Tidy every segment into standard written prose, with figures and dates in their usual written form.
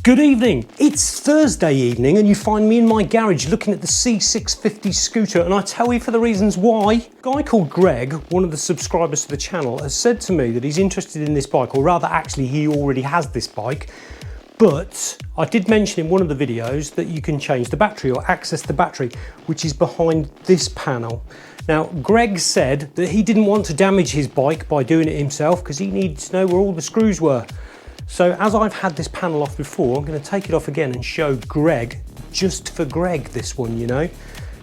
Good evening, it's Thursday evening and you find me in my garage looking at the C650 scooter, and I tell you for the reasons why. A guy called Greg, one of the subscribers to the channel, has said to me that he's interested in this bike, or rather actually he already has this bike, but I did mention in one of the videos that you can change the battery or access the battery, which is behind this panel. Now, Greg said that he didn't want to damage his bike by doing it himself because he needed to know where all the screws were. So as I've had this panel off before, I'm going to take it off again and show Greg, just for Greg this one, you know,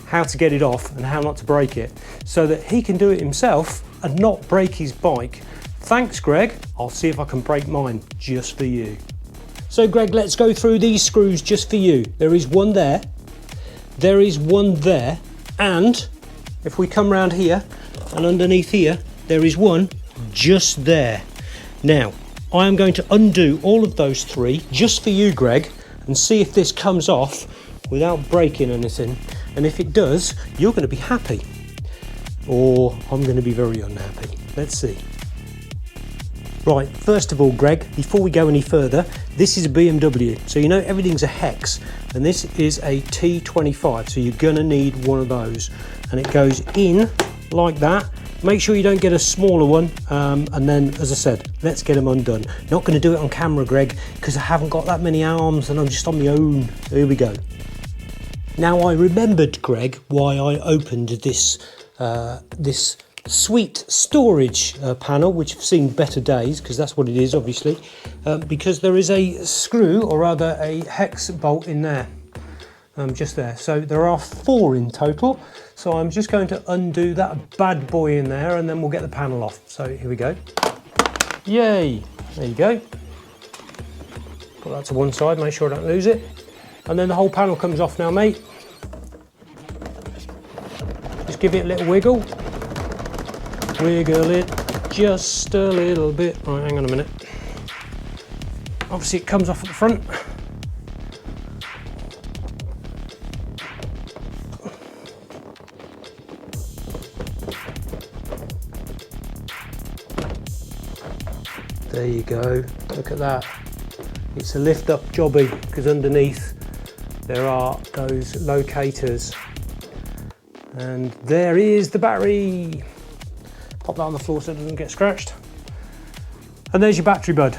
how to get it off and how not to break it, so that he can do it himself and not break his bike. Thanks, Greg. I'll see if I can break mine just for you. So Greg, let's go through these screws just for you. There is one there, there is one there, and if we come round here and underneath here, there is one just there. Now, I am going to undo all of those three just for you, Greg, and see if this comes off without breaking anything. And if it does, you're going to be happy. Or I'm going to be very unhappy. Let's see. Right, first of all, Greg, before we go any further, this is a BMW. So you know everything's a hex, and this is a T25. So you're going to need one of those. And it goes in like that. Make sure you don't get a smaller one, and then, as I said, let's get them undone. Not going to do it on camera, Greg, because I haven't got that many arms and I'm just on my own. Here we go. Now, I remembered, Greg, why I opened this this sweet storage panel, which have seen better days, because that's what it is, obviously, because there is a screw, or rather a hex bolt in there. Just there. So there are 4 in total. So I'm just going to undo that bad boy in there and then we'll get the panel off. So here we go. Yay! There you go. Put that to one side, make sure I don't lose it. And then the whole panel comes off now, mate. Just give it a little wiggle. Wiggle it just a little bit. Right, hang on a minute. Obviously it comes off at the front. There you go, look at that. It's a lift up jobby, because underneath there are those locators. And there is the battery. Pop that on the floor so it doesn't get scratched. And there's your battery bud,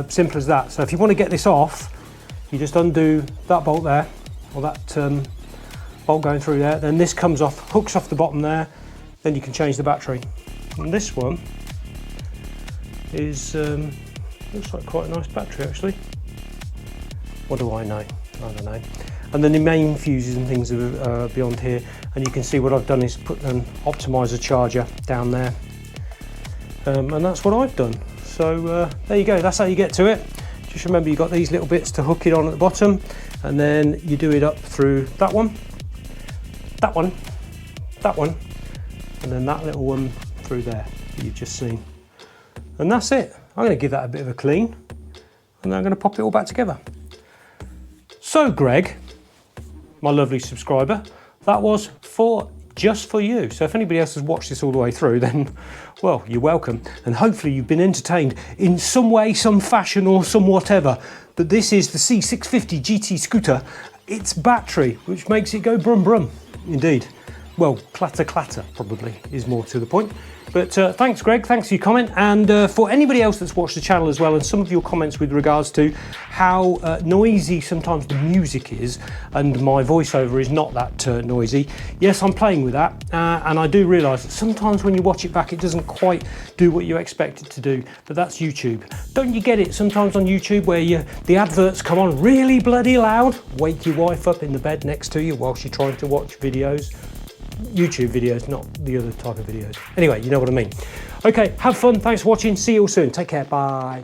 simple as that. So if you want to get this off, you just undo that bolt there, or that bolt going through there, then this comes off, hooks off the bottom there, then you can change the battery. And this one is looks like quite a nice battery actually. What do I know? I don't know. And then the main fuses and things are beyond here, and you can see what I've done is put an optimizer charger down there, and that's what I've done. So there you go, that's how you get to it. Just remember you've got these little bits to hook it on at the bottom, and then you do it up through that one, that one, that one, and then that little one through there that you've just seen. And that's it. I'm going to give that a bit of a clean, and then I'm going to pop it all back together. So Greg, my lovely subscriber, that was just for you. So if anybody else has watched this all the way through, then, well, you're welcome. And hopefully you've been entertained in some way, some fashion, or some whatever. But this is the C650 GT scooter. Its battery, which makes it go brum brum, indeed. Well, clatter clatter probably is more to the point. But thanks, Greg, thanks for your comment. And for anybody else that's watched the channel as well, and some of your comments with regards to how noisy sometimes the music is, and my voiceover is not that noisy. Yes, I'm playing with that, and I do realise that sometimes when you watch it back, it doesn't quite do what you expect it to do, but that's YouTube. Don't you get it sometimes on YouTube where the adverts come on really bloody loud, wake your wife up in the bed next to you whilst you're trying to watch videos? YouTube videos, not the other type of videos. Anyway, you know what I mean. Okay, have fun, thanks for watching, see you all soon, take care, bye.